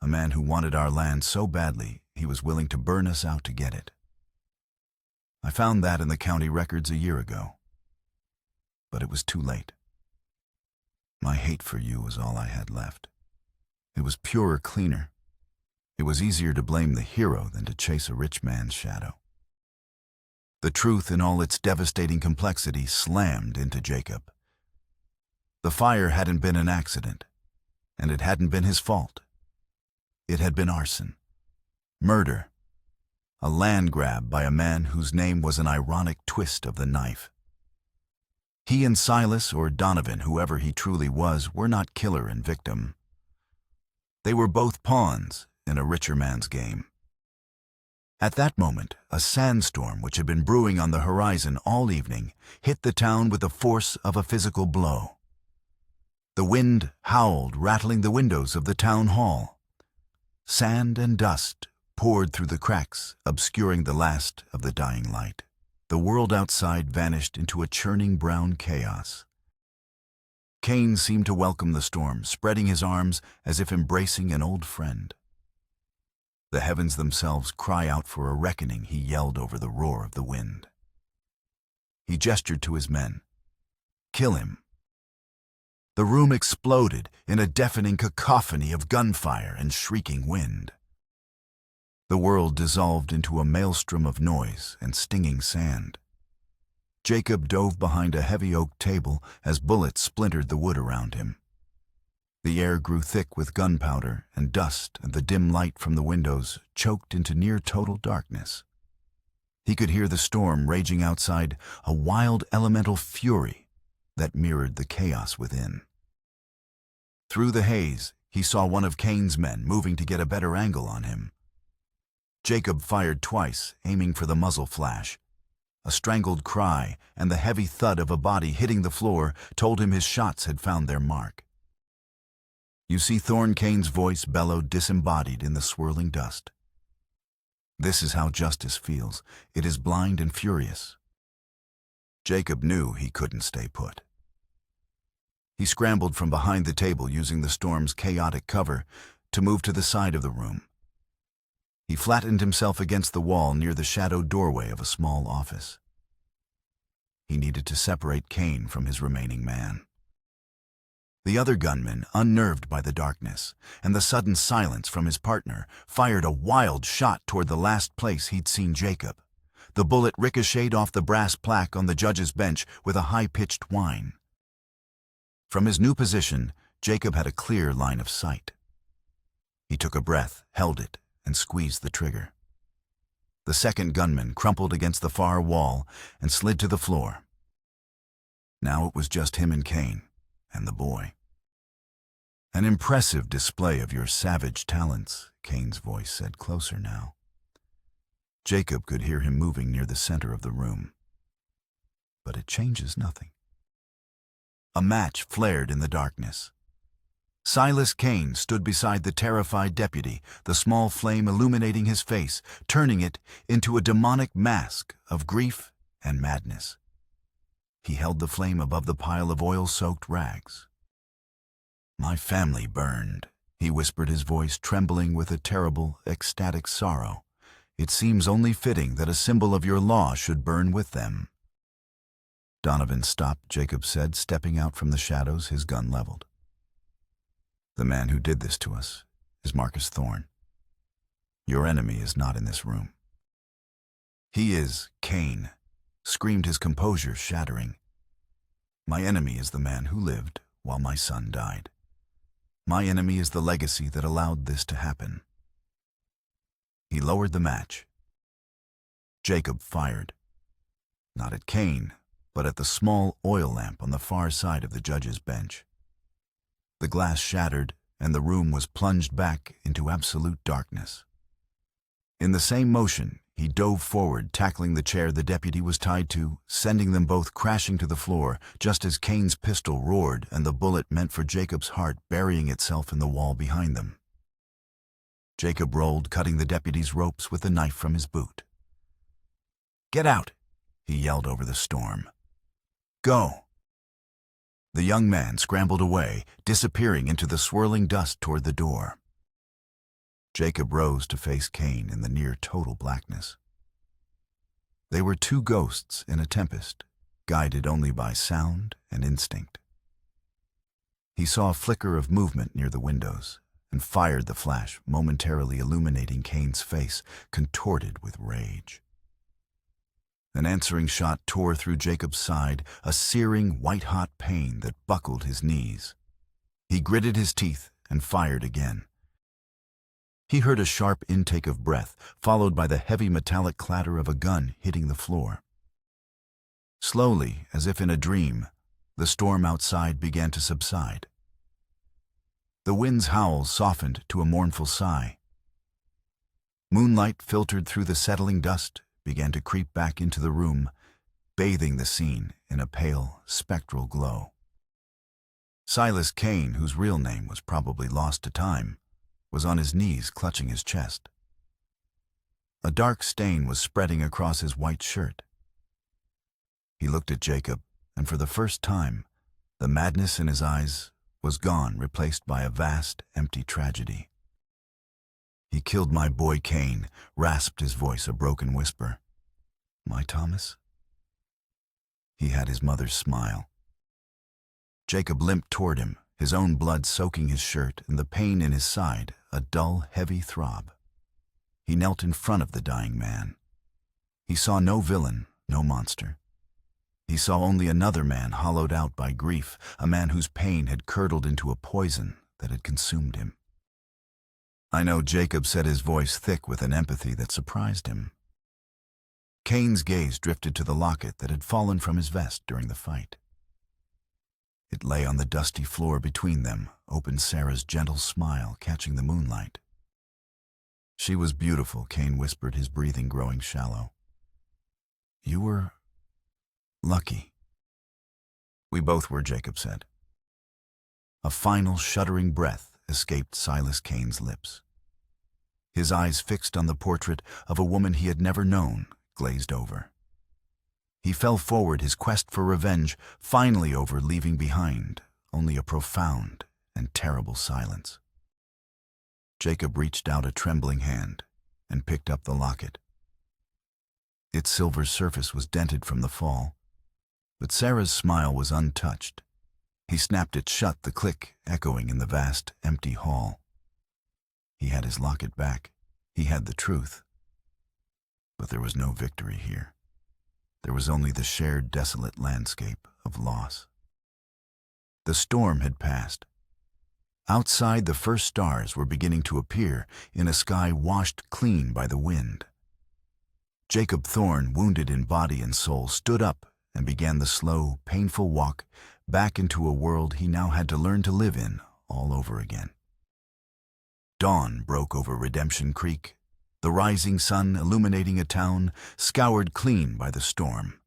A man who wanted our land so badly he was willing to burn us out to get it. I found that in the county records a year ago. But it was too late. My hate for you was all I had left. It was purer, cleaner. It was easier to blame the hero than to chase a rich man's shadow. The truth in all its devastating complexity slammed into Jacob. The fire hadn't been an accident, and it hadn't been his fault. It had been arson, murder, a land grab by a man whose name was an ironic twist of the knife. He and Silas, or Donovan, whoever he truly was, were not killer and victim. They were both pawns in a richer man's game. At that moment, a sandstorm which had been brewing on the horizon all evening hit the town with the force of a physical blow. The wind howled, rattling the windows of the town hall. Sand and dust poured through the cracks, obscuring the last of the dying light. The world outside vanished into a churning brown chaos. Cain seemed to welcome the storm, spreading his arms as if embracing an old friend. The heavens themselves cry out for a reckoning, he yelled over the roar of the wind. He gestured to his men. Kill him. The room exploded in a deafening cacophony of gunfire and shrieking wind. The world dissolved into a maelstrom of noise and stinging sand. Jacob dove behind a heavy oak table as bullets splintered the wood around him. The air grew thick with gunpowder and dust, and the dim light from the windows choked into near-total darkness. He could hear the storm raging outside, a wild elemental fury that mirrored the chaos within. Through the haze, he saw one of Cain's men moving to get a better angle on him. Jacob fired twice, aiming for the muzzle flash. A strangled cry and the heavy thud of a body hitting the floor told him his shots had found their mark. You see Thorne, Cain's voice bellowed disembodied in the swirling dust. This is how justice feels. It is blind and furious. Jacob knew he couldn't stay put. He scrambled from behind the table using the storm's chaotic cover to move to the side of the room. He flattened himself against the wall near the shadowed doorway of a small office. He needed to separate Cain from his remaining man. The other gunman, unnerved by the darkness and the sudden silence from his partner, fired a wild shot toward the last place he'd seen Jacob. The bullet ricocheted off the brass plaque on the judge's bench with a high-pitched whine. From his new position, Jacob had a clear line of sight. He took a breath, held it, and squeezed the trigger. The second gunman crumpled against the far wall and slid to the floor. Now it was just him and Cain, and the boy. An impressive display of your savage talents, Cain's voice said, closer now. Jacob could hear him moving near the center of the room. But it changes nothing. A match flared in the darkness. Silas Cain stood beside the terrified deputy, the small flame illuminating his face, turning it into a demonic mask of grief and madness. He held the flame above the pile of oil-soaked rags. My family burned, he whispered, his voice trembling with a terrible, ecstatic sorrow. "It seems only fitting that a symbol of your law should burn with them." Donovan stopped, Jacob said, stepping out from the shadows, his gun leveled. "The man who did this to us is Marcus Thorne. Your enemy is not in this room." "He is Cain," screamed, his composure shattering. "My enemy is the man who lived while my son died. My enemy is the legacy that allowed this to happen." He lowered the match. Jacob fired. Not at Cain, but at the small oil lamp on the far side of the judge's bench. The glass shattered, and the room was plunged back into absolute darkness. In the same motion, he dove forward, tackling the chair the deputy was tied to, sending them both crashing to the floor, just as Cain's pistol roared and the bullet meant for Jacob's heart burying itself in the wall behind them. Jacob rolled, cutting the deputy's ropes with the knife from his boot. "Get out!" he yelled over the storm. "Go!" The young man scrambled away, disappearing into the swirling dust toward the door. Jacob rose to face Cain in the near-total blackness. They were two ghosts in a tempest, guided only by sound and instinct. He saw a flicker of movement near the windows and fired the flash, momentarily illuminating Cain's face, contorted with rage. An answering shot tore through Jacob's side, a searing, white-hot pain that buckled his knees. He gritted his teeth and fired again. He heard a sharp intake of breath, followed by the heavy metallic clatter of a gun hitting the floor. Slowly, as if in a dream, the storm outside began to subside. The wind's howl softened to a mournful sigh. Moonlight filtered through the settling dust, began to creep back into the room, bathing the scene in a pale, spectral glow. Silas Cain, whose real name was probably lost to time, was on his knees clutching his chest. A dark stain was spreading across his white shirt. He looked at Jacob, and for the first time, the madness in his eyes was gone, replaced by a vast, empty tragedy. "He killed my boy Cain," rasped his voice, a broken whisper. "My Thomas?" He had his mother's smile. Jacob limped toward him, his own blood soaking his shirt and the pain in his side a dull, heavy throb. He knelt in front of the dying man. He saw no villain, no monster. He saw only another man hollowed out by grief, a man whose pain had curdled into a poison that had consumed him. "I know," Jacob said, his voice thick with an empathy that surprised him. Cain's gaze drifted to the locket that had fallen from his vest during the fight. It lay on the dusty floor between them, opened Sarah's gentle smile catching the moonlight. "She was beautiful," Cain whispered, his breathing growing shallow. "You were lucky." "We both were," Jacob said. A final shuddering breath escaped Silas Cain's lips. His eyes, fixed on the portrait of a woman he had never known, glazed over. He fell forward, his quest for revenge finally over, leaving behind only a profound and terrible silence. Jacob reached out a trembling hand and picked up the locket. Its silver surface was dented from the fall, but Sarah's smile was untouched. He snapped it shut, the click echoing in the vast, empty hall. He had his locket back. He had the truth. But there was no victory here. There was only the shared, desolate landscape of loss. The storm had passed. Outside, the first stars were beginning to appear in a sky washed clean by the wind. Jacob Thorne, wounded in body and soul, stood up and began the slow, painful walk back into a world he now had to learn to live in all over again. Dawn broke over Redemption Creek, the rising sun illuminating a town scoured clean by the storm.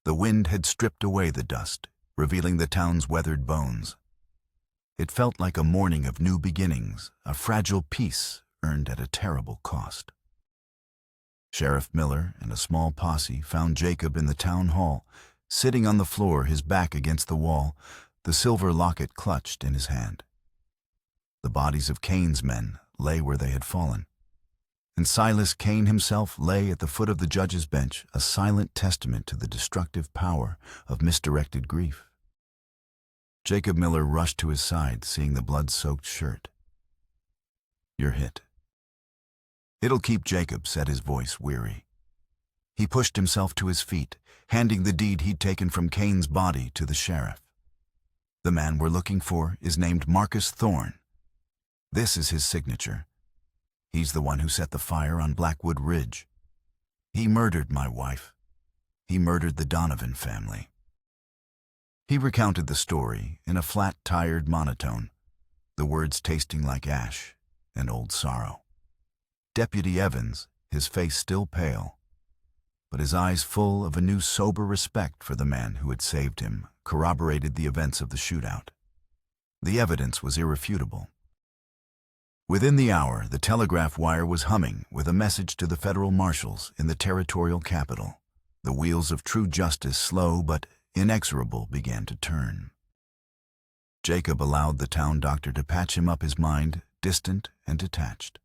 The wind had stripped away the dust, revealing the town's weathered bones. It felt like a morning of new beginnings, a fragile peace earned at a terrible cost. Sheriff Miller and a small posse found Jacob in the town hall, sitting on the floor, his back against the wall, the silver locket clutched in his hand. The bodies of Cain's men lay where they had fallen, and Silas Cain himself lay at the foot of the judge's bench, a silent testament to the destructive power of misdirected grief. Jacob Miller rushed to his side, seeing the blood-soaked shirt. "You're hit." "It'll keep Jacob," said his voice, weary. He pushed himself to his feet, handing the deed he'd taken from Cain's body to the sheriff. "The man we're looking for is named Marcus Thorne. This is his signature. He's the one who set the fire on Blackwood Ridge. He murdered my wife. He murdered the Donovan family." He recounted the story in a flat, tired monotone, the words tasting like ash and old sorrow. Deputy Evans, his face still pale, but his eyes full of a new sober respect for the man who had saved him, corroborated the events of the shootout. The evidence was irrefutable. Within the hour, the telegraph wire was humming with a message to the federal marshals in the territorial capital. The wheels of true justice, slow but inexorable, began to turn. Jacob allowed the town doctor to patch him up, his mind distant and detached.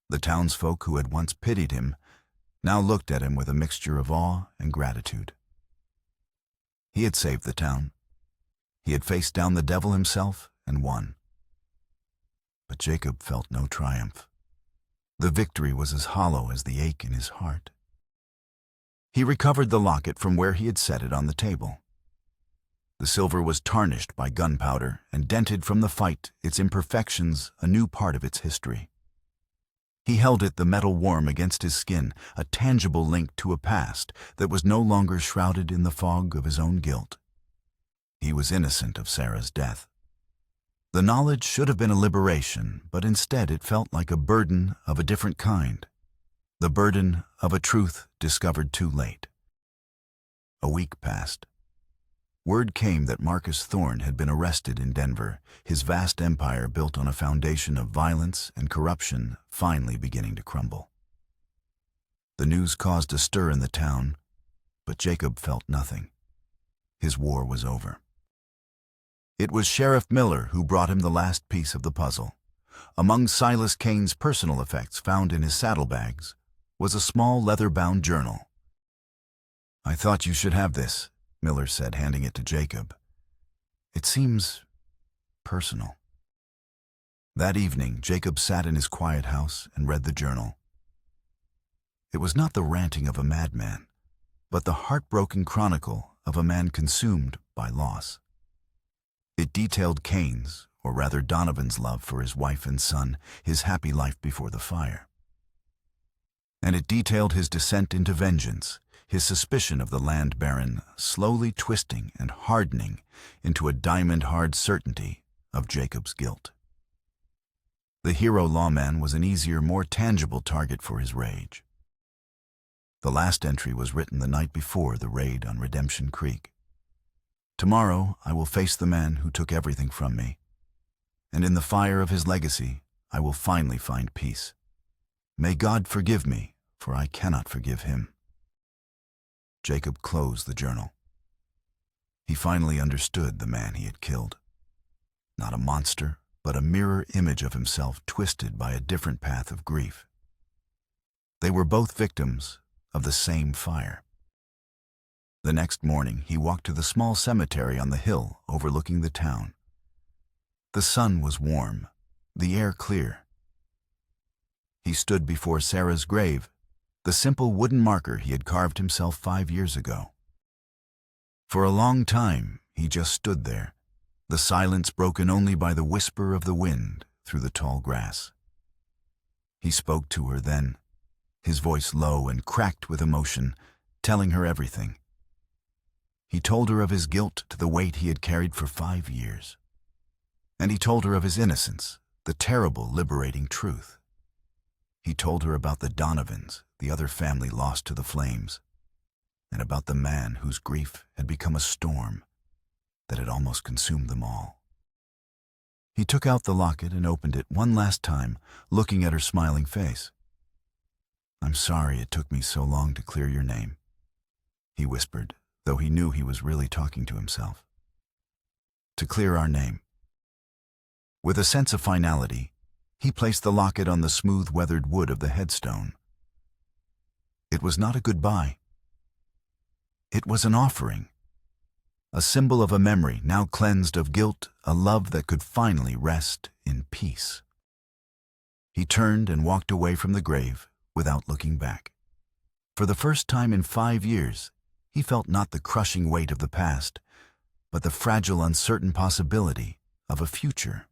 The townsfolk who had once pitied him now looked at him with a mixture of awe and gratitude. He had saved the town. He had faced down the devil himself and won. But Jacob felt no triumph. The victory was as hollow as the ache in his heart. He recovered the locket from where he had set it on the table. The silver was tarnished by gunpowder and dented from the fight, its imperfections a new part of its history. He held it, the metal warm against his skin, a tangible link to a past that was no longer shrouded in the fog of his own guilt. He was innocent of Sarah's death. The knowledge should have been a liberation, but instead it felt like a burden of a different kind, the burden of a truth discovered too late. A week passed. Word came that Marcus Thorne had been arrested in Denver, his vast empire built on a foundation of violence and corruption finally beginning to crumble. The news caused a stir in the town, but Jacob felt nothing. His war was over. It was Sheriff Miller who brought him the last piece of the puzzle. Among Silas Cain's personal effects found in his saddlebags was a small leather-bound journal. "I thought you should have this," Miller said, handing it to Jacob. "It seems personal." That evening, Jacob sat in his quiet house and read the journal. It was not the ranting of a madman, but the heartbroken chronicle of a man consumed by loss. It detailed Cain's, or rather Donovan's, love for his wife and son, his happy life before the fire. And it detailed his descent into vengeance, his suspicion of the land baron slowly twisting and hardening into a diamond-hard certainty of Jacob's guilt. The hero lawman was an easier, more tangible target for his rage. The last entry was written the night before the raid on Redemption Creek. "Tomorrow I will face the man who took everything from me, and in the fire of his legacy I will finally find peace. May God forgive me, for I cannot forgive him." Jacob closed the journal. He finally understood the man he had killed. Not a monster, but a mirror image of himself twisted by a different path of grief. They were both victims of the same fire. The next morning, he walked to the small cemetery on the hill overlooking the town. The sun was warm, the air clear. He stood before Sarah's grave, the simple wooden marker he had carved himself 5 years ago. For a long time, he just stood there, the silence broken only by the whisper of the wind through the tall grass. He spoke to her then, his voice low and cracked with emotion, telling her everything. He told her of his guilt to the weight he had carried for 5 years. And he told her of his innocence, the terrible, liberating truth. He told her about the Donovans, the other family lost to the flames, and about the man whose grief had become a storm that had almost consumed them all. He took out the locket and opened it one last time, looking at her smiling face. "I'm sorry it took me so long to clear your name," he whispered, though he knew he was really talking to himself. "To clear our name. With a sense of finality, he placed the locket on the smooth, weathered wood of the headstone. It was not a goodbye. It was an offering, a symbol of a memory now cleansed of guilt, a love that could finally rest in peace. He turned and walked away from the grave without looking back. For the first time in 5 years, he felt not the crushing weight of the past, but the fragile, uncertain possibility of a future.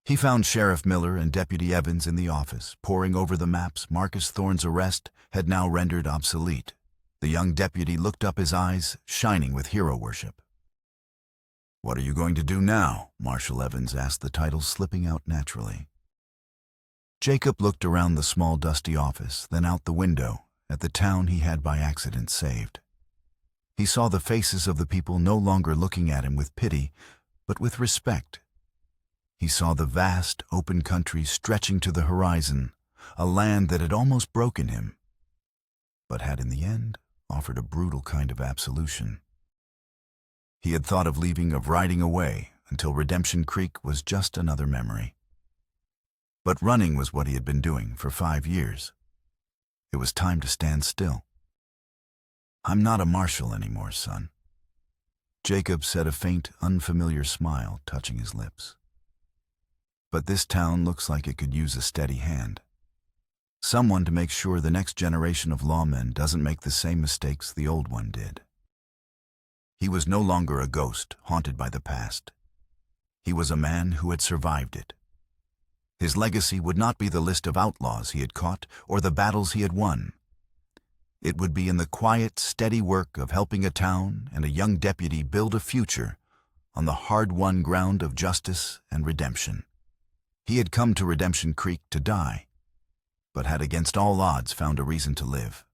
He found Sheriff Miller and Deputy Evans in the office, poring over the maps Marcus Thorne's arrest had now rendered obsolete. The young deputy looked up, his eyes shining with hero worship. "What are you going to do now?" Marshal Evans asked, the title slipping out naturally. Jacob looked around the small, dusty office, then out the window at the town he had by accident saved. He saw the faces of the people no longer looking at him with pity, but with respect. He saw the vast, open country stretching to the horizon, a land that had almost broken him, but had in the end offered a brutal kind of absolution. He had thought of leaving, of riding away, until Redemption Creek was just another memory. But running was what he had been doing for 5 years. It was time to stand still. "I'm not a marshal anymore, son." Jacob said, a faint, unfamiliar smile touching his lips. "But this town looks like it could use a steady hand. Someone to make sure the next generation of lawmen doesn't make the same mistakes the old one did." He was no longer a ghost haunted by the past. He was a man who had survived it. His legacy would not be the list of outlaws he had caught or the battles he had won. It would be in the quiet, steady work of helping a town and a young deputy build a future on the hard-won ground of justice and redemption. He had come to Redemption Creek to die, but had against all odds found a reason to live.